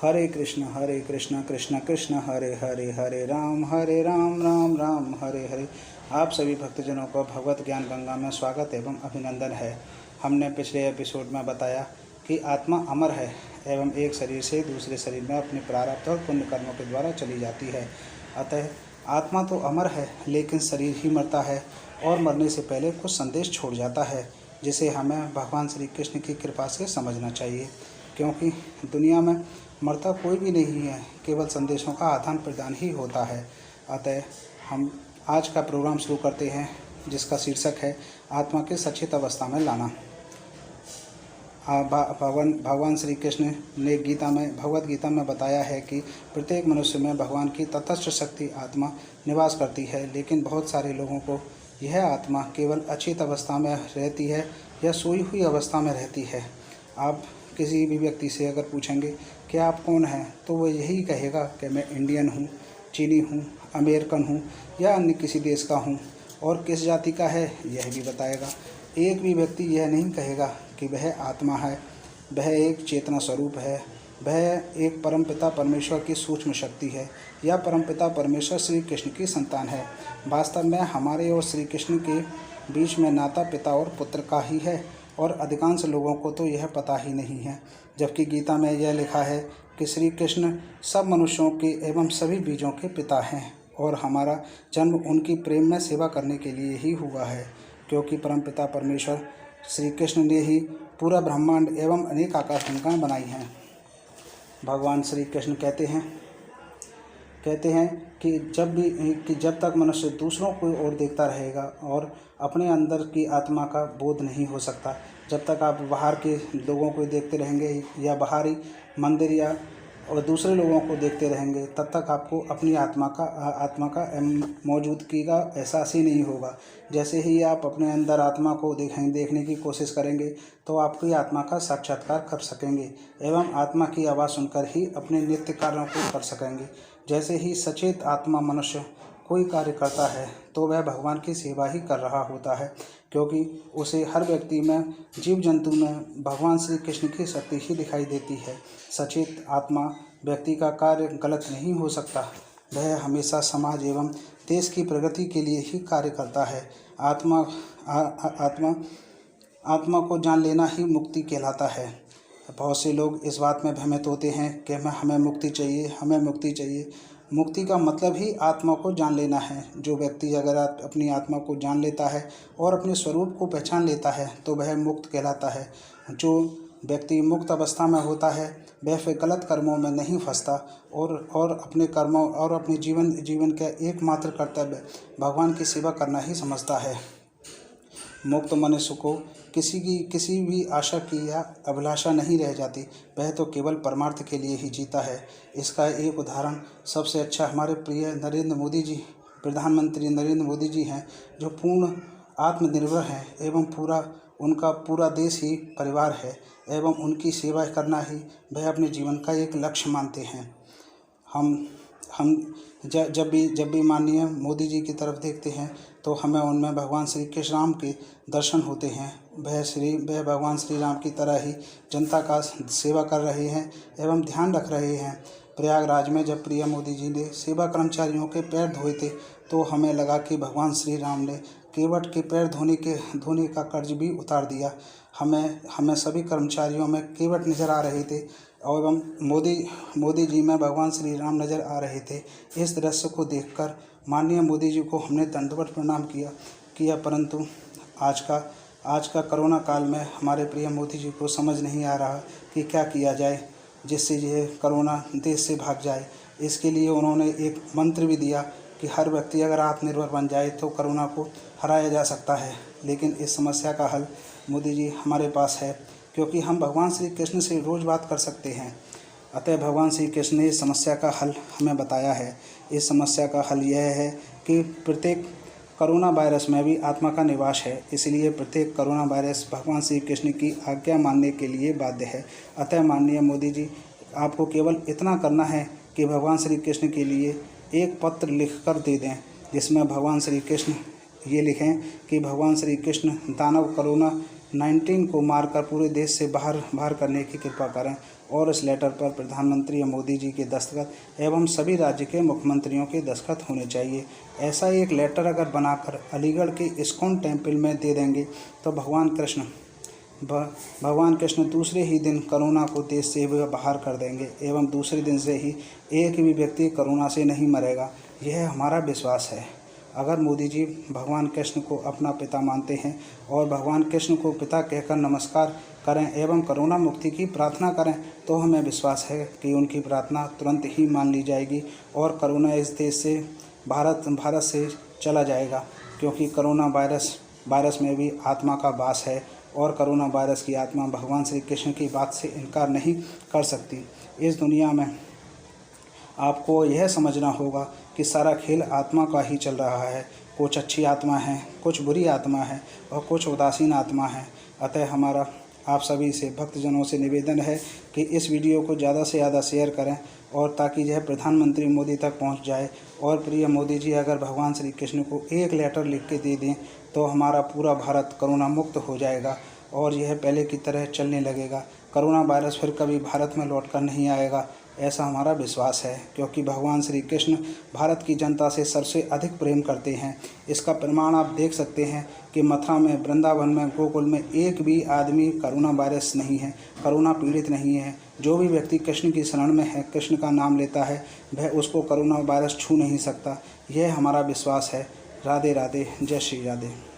हरे कृष्ण कृष्ण कृष्ण हरे हरे, हरे राम राम राम हरे हरे। आप सभी भक्तजनों को भगवत ज्ञान गंगा में स्वागत एवं अभिनंदन है। हमने पिछले एपिसोड में बताया कि आत्मा अमर है एवं एक शरीर से दूसरे शरीर में अपने प्रारब्ध और पुण्य कर्मों के द्वारा चली जाती है। अतः आत्मा तो अमर है, लेकिन शरीर ही मरता है और मरने से पहले कुछ संदेश छोड़ जाता है, जिसे हमें भगवान श्री कृष्ण की कृपा से समझना चाहिए। क्योंकि दुनिया में मरता कोई भी नहीं है, केवल संदेशों का आदान प्रदान ही होता है। अतः हम आज का प्रोग्राम शुरू करते हैं, जिसका शीर्षक है आत्मा के सचेत अवस्था में लाना। भगवान श्री कृष्ण ने भगवत गीता में बताया है कि प्रत्येक मनुष्य में भगवान की तटस्थ शक्ति आत्मा निवास करती है, लेकिन बहुत सारे लोगों को यह आत्मा केवल अचेत अवस्था में रहती है या सोई हुई अवस्था में रहती है। आप किसी भी व्यक्ति से अगर पूछेंगे कि आप कौन हैं, तो वो यही कहेगा कि मैं इंडियन हूँ, चीनी हूँ, अमेरिकन हूँ या अन्य किसी देश का हूँ, और किस जाति का है यह भी बताएगा। एक भी व्यक्ति यह नहीं कहेगा कि वह आत्मा है, वह एक चेतना स्वरूप है, वह एक परमपिता परमेश्वर की सूक्ष्म शक्ति है या परमपिता परमेश्वर श्री कृष्ण की संतान है। वास्तव में हमारे और श्री कृष्ण के बीच में नाता पिता और पुत्र का ही है, और अधिकांश लोगों को तो यह पता ही नहीं है। जबकि गीता में यह लिखा है कि श्री कृष्ण सब मनुष्यों के एवं सभी बीजों के पिता हैं, और हमारा जन्म उनकी प्रेम में सेवा करने के लिए ही हुआ है। क्योंकि परमपिता परमेश्वर श्री कृष्ण ने ही पूरा ब्रह्मांड एवं अनेक आकाशगंगाएं बनाई हैं। भगवान श्री कृष्ण कहते हैं कि जब तक मनुष्य दूसरों को ओर देखता रहेगा और अपने अंदर की आत्मा का बोध नहीं हो सकता, जब तक आप बाहर के लोगों को देखते रहेंगे या बाहरी मंदिर या और दूसरे लोगों को देखते रहेंगे, तब तक आपको अपनी आत्मा का मौजूदगी का एहसास ही नहीं होगा। जैसे ही आप अपने अंदर आत्मा को देखने की कोशिश करेंगे, तो आपकी आत्मा का साक्षात्कार कर सकेंगे एवं आत्मा की आवाज़ सुनकर ही अपने नित्य कार्यों को कर सकेंगे। जैसे ही सचेत आत्मा मनुष्य कोई कार्य करता है, तो वह भगवान की सेवा ही कर रहा होता है, क्योंकि उसे हर व्यक्ति में, जीव जंतु में भगवान श्री कृष्ण की शक्ति ही दिखाई देती है। सचेत आत्मा व्यक्ति का कार्य गलत नहीं हो सकता, वह हमेशा समाज एवं देश की प्रगति के लिए ही कार्य करता है। आत्मा को जान लेना ही मुक्ति कहलाता है। बहुत से लोग इस बात में भ्रमित होते हैं कि हमें मुक्ति चाहिए। मुक्ति का मतलब ही आत्मा को जान लेना है। जो व्यक्ति अगर अपनी आत्मा को जान लेता है और अपने स्वरूप को पहचान लेता है, तो वह मुक्त कहलाता है। जो व्यक्ति मुक्त अवस्था में होता है, वह फिर गलत कर्मों में नहीं फंसता और अपने कर्मों और अपने जीवन का एकमात्र कर्तव्य भगवान की सेवा करना ही समझता है। मुक्त मनुष्य को किसी भी आशा की या अभिलाषा नहीं रह जाती, वह तो केवल परमार्थ के लिए ही जीता है। इसका एक उदाहरण सबसे अच्छा हमारे प्रिय प्रधानमंत्री नरेंद्र मोदी जी हैं, जो पूर्ण आत्मनिर्भर हैं एवं उनका पूरा देश ही परिवार है एवं उनकी सेवा करना ही वह अपने जीवन का एक लक्ष्य मानते हैं। हम जब भी माननीय मोदी जी की तरफ देखते हैं, तो हमें उनमें भगवान श्री कृष्ण राम के दर्शन होते हैं। वह भगवान श्री राम की तरह ही जनता का सेवा कर रहे हैं एवं ध्यान रख रहे हैं। प्रयागराज में जब प्रिय मोदी जी ने सेवा कर्मचारियों के पैर धोए थे, तो हमें लगा कि भगवान श्री राम ने केवट के पैर धोने का कर्ज भी उतार दिया। हमें सभी कर्मचारियों में केवट नज़र आ रहे थे एवं मोदी जी में भगवान श्री राम नज़र आ रहे थे। इस दृश्य को देखकर माननीय मोदी जी को हमने दंडवत प्रणाम किया, परंतु आज का कोरोना काल में हमारे प्रिय मोदी जी को समझ नहीं आ रहा कि क्या किया जाए जिससे यह कोरोना देश से भाग जाए। इसके लिए उन्होंने एक मंत्र भी दिया कि हर व्यक्ति अगर आत्मनिर्भर बन जाए तो कोरोना को हराया जा सकता है। लेकिन इस समस्या का हल मोदी जी हमारे पास है, क्योंकि हम भगवान श्री कृष्ण से रोज़ बात कर सकते हैं। अतः भगवान श्री कृष्ण ने इस समस्या का हल हमें बताया है। इस समस्या का हल यह है कि प्रत्येक कोरोना वायरस में भी आत्मा का निवास है, इसलिए प्रत्येक कोरोना वायरस भगवान श्री कृष्ण की आज्ञा मानने के लिए बाध्य है। अतः माननीय मोदी जी, आपको केवल इतना करना है कि भगवान श्री कृष्ण के लिए एक पत्र लिख कर दे दें, जिसमें भगवान श्री कृष्ण ये लिखें कि भगवान श्री कृष्ण दानव कोरोना 19 को मारकर पूरे देश से बाहर करने की कृपा करें, और इस लेटर पर प्रधानमंत्री मोदी जी के दस्तखत एवं सभी राज्य के मुख्यमंत्रियों के दस्तखत होने चाहिए। ऐसा एक लेटर अगर बनाकर अलीगढ़ के इस्कॉन टेम्पल में दे देंगे तो भगवान कृष्ण दूसरे ही दिन कोरोना को देश से बाहर कर देंगे एवं दूसरे दिन से ही एक भी व्यक्ति कोरोना से नहीं मरेगा। यह हमारा विश्वास है। अगर मोदी जी भगवान कृष्ण को अपना पिता मानते हैं और भगवान कृष्ण को पिता कहकर नमस्कार करें एवं कोरोना मुक्ति की प्रार्थना करें तो हमें विश्वास है कि उनकी प्रार्थना तुरंत ही मान ली जाएगी और कोरोना इस देश से भारत से चला जाएगा, क्योंकि कोरोना वायरस में भी आत्मा का वास है और कोरोना वायरस की आत्मा भगवान श्री कृष्ण की बात से इनकार नहीं कर सकती। इस दुनिया में आपको यह समझना होगा कि सारा खेल आत्मा का ही चल रहा है। कुछ अच्छी आत्मा है, कुछ बुरी आत्मा है और कुछ उदासीन आत्मा है। अतः हमारा आप सभी से भक्तजनों से निवेदन है कि इस वीडियो को ज़्यादा से ज़्यादा शेयर करें और ताकि यह प्रधानमंत्री मोदी तक पहुंच जाए। और प्रिय मोदी जी, अगर भगवान श्री कृष्ण को एक लेटर लिख के दे दें तो हमारा पूरा भारत कोरोना मुक्त हो जाएगा और यह पहले की तरह चलने लगेगा। कोरोना वायरस फिर कभी भारत में लौट कर नहीं आएगा, ऐसा हमारा विश्वास है, क्योंकि भगवान श्री कृष्ण भारत की जनता से सबसे अधिक प्रेम करते हैं। इसका प्रमाण आप देख सकते हैं कि मथुरा में, वृंदावन में, गोकुल में एक भी आदमी कोरोना वायरस नहीं है, कोरोना पीड़ित नहीं है। जो भी व्यक्ति कृष्ण की शरण में है, कृष्ण का नाम लेता है, वह उसको कोरोना वायरस छू नहीं सकता। यह हमारा विश्वास है। राधे राधे, जय श्री राधे।